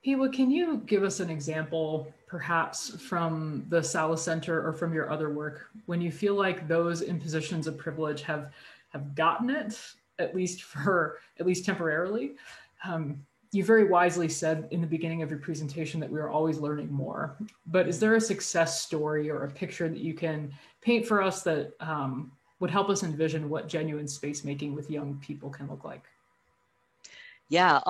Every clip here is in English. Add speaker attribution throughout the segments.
Speaker 1: Piwa, can you give us an example, perhaps from the Salas Center or from your other work, when you feel like those in positions of privilege have gotten it, at least temporarily? You very wisely said in the beginning of your presentation that we are always learning more. But is there a success story or a picture that you can paint for us that would help us envision what genuine space making with young people can look like?
Speaker 2: Yeah,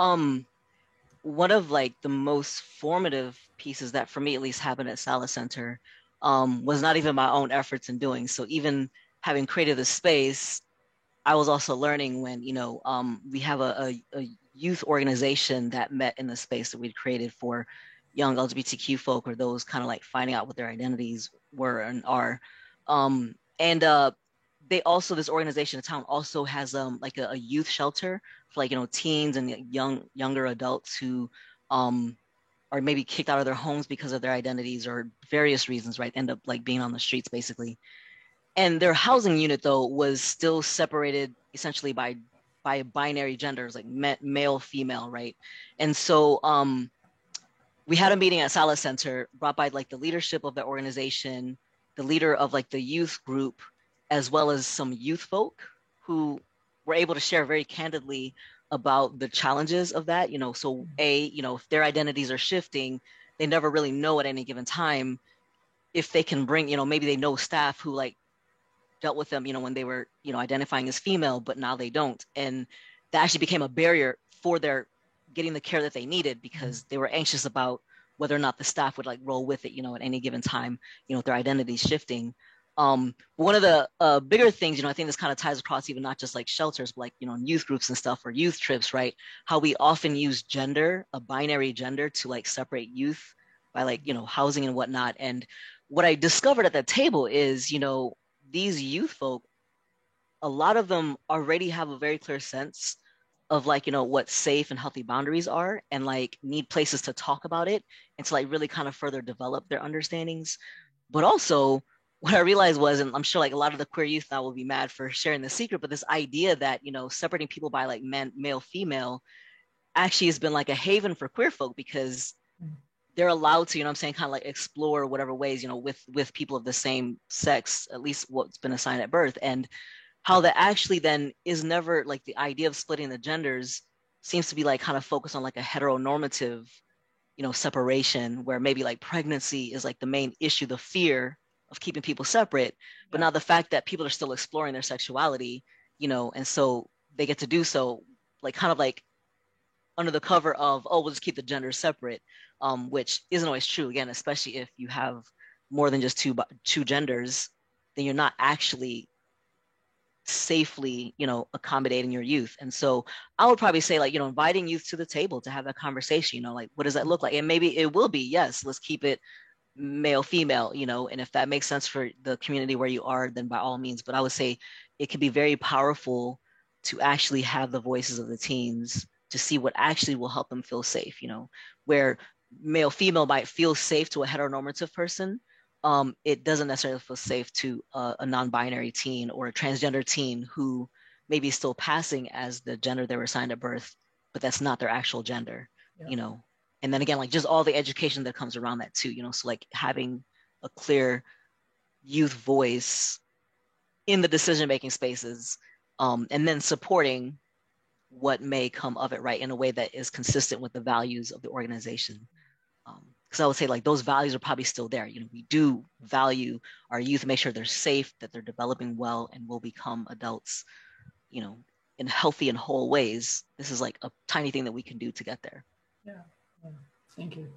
Speaker 2: one of like the most formative pieces that for me at least happened at Salas Center was not even my own efforts in doing. So even having created the space, I was also learning when, we have a youth organization that met in the space that we'd created for young LGBTQ folk or those kind of like finding out what their identities were and are. And they also, this organization in town also has like a youth shelter for like, teens and younger adults who um are maybe kicked out of their homes because of their identities or various reasons, right? End up like being on the streets basically. And their housing unit though was still separated essentially by binary genders like male female, right? And so we had a meeting at Salas Center brought by like the leadership of the organization, the leader of like the youth group, as well as some youth folk who were able to share very candidly about the challenges of that. So if their identities are shifting, they never really know at any given time if they can bring, maybe they know staff who like dealt with them, when they were, identifying as female, but now they don't. And that actually became a barrier for their getting the care that they needed because they were anxious about whether or not the staff would like roll with it, at any given time, with their identities shifting. One of the bigger things, I think this kind of ties across even not just like shelters, but like, youth groups and stuff or youth trips, right? How we often use gender, a binary gender to like separate youth by like, housing and whatnot. And what I discovered at that table is, these youth folk, a lot of them already have a very clear sense of like, what safe and healthy boundaries are and like need places to talk about it and to like really kind of further develop their understandings. But also, what I realized was, and I'm sure like a lot of the queer youth now will be mad for sharing the secret, but this idea that, separating people by like male, female actually has been like a haven for queer folk because they're allowed to, I'm saying, kind of like explore whatever ways, with people of the same sex, at least what's been assigned at birth. And how that actually then is never like the idea of splitting the genders seems to be like kind of focused on like a heteronormative, separation where maybe like pregnancy is like the main issue, the fear of keeping people separate. But
Speaker 1: Yeah.
Speaker 2: now the fact that people are still exploring their sexuality, and so they get to do so like kind of like under the cover of, oh, we'll just keep the genders separate, which isn't always true. Again, especially if you have more than just two genders, then you're not actually safely, accommodating your youth. And so I would probably say like, inviting youth to the table to have that conversation, like, what does that look like? And maybe it will be, yes, let's keep it male, female, and if that makes sense for the community where you are, then by all means. But I would say it can be very powerful to actually have the voices of the teens to see what actually will help them feel safe, where male, female might feel safe to a heteronormative person. It doesn't necessarily feel safe to a non-binary teen or a transgender teen who maybe is still passing as the gender they were assigned at birth, but that's not their actual gender,
Speaker 1: Yeah.
Speaker 2: you know. And then again, like just all the education that comes around that too, so like having a clear youth voice in the decision making spaces, and then supporting what may come of it, right, in a way that is consistent with the values of the organization. Because I would say like those values are probably still there. We do value our youth, make sure they're safe, that they're developing well, and will become adults, you know, in healthy and whole ways. This is like a tiny thing that we can do to get there.
Speaker 1: Yeah. Yeah. Thank you.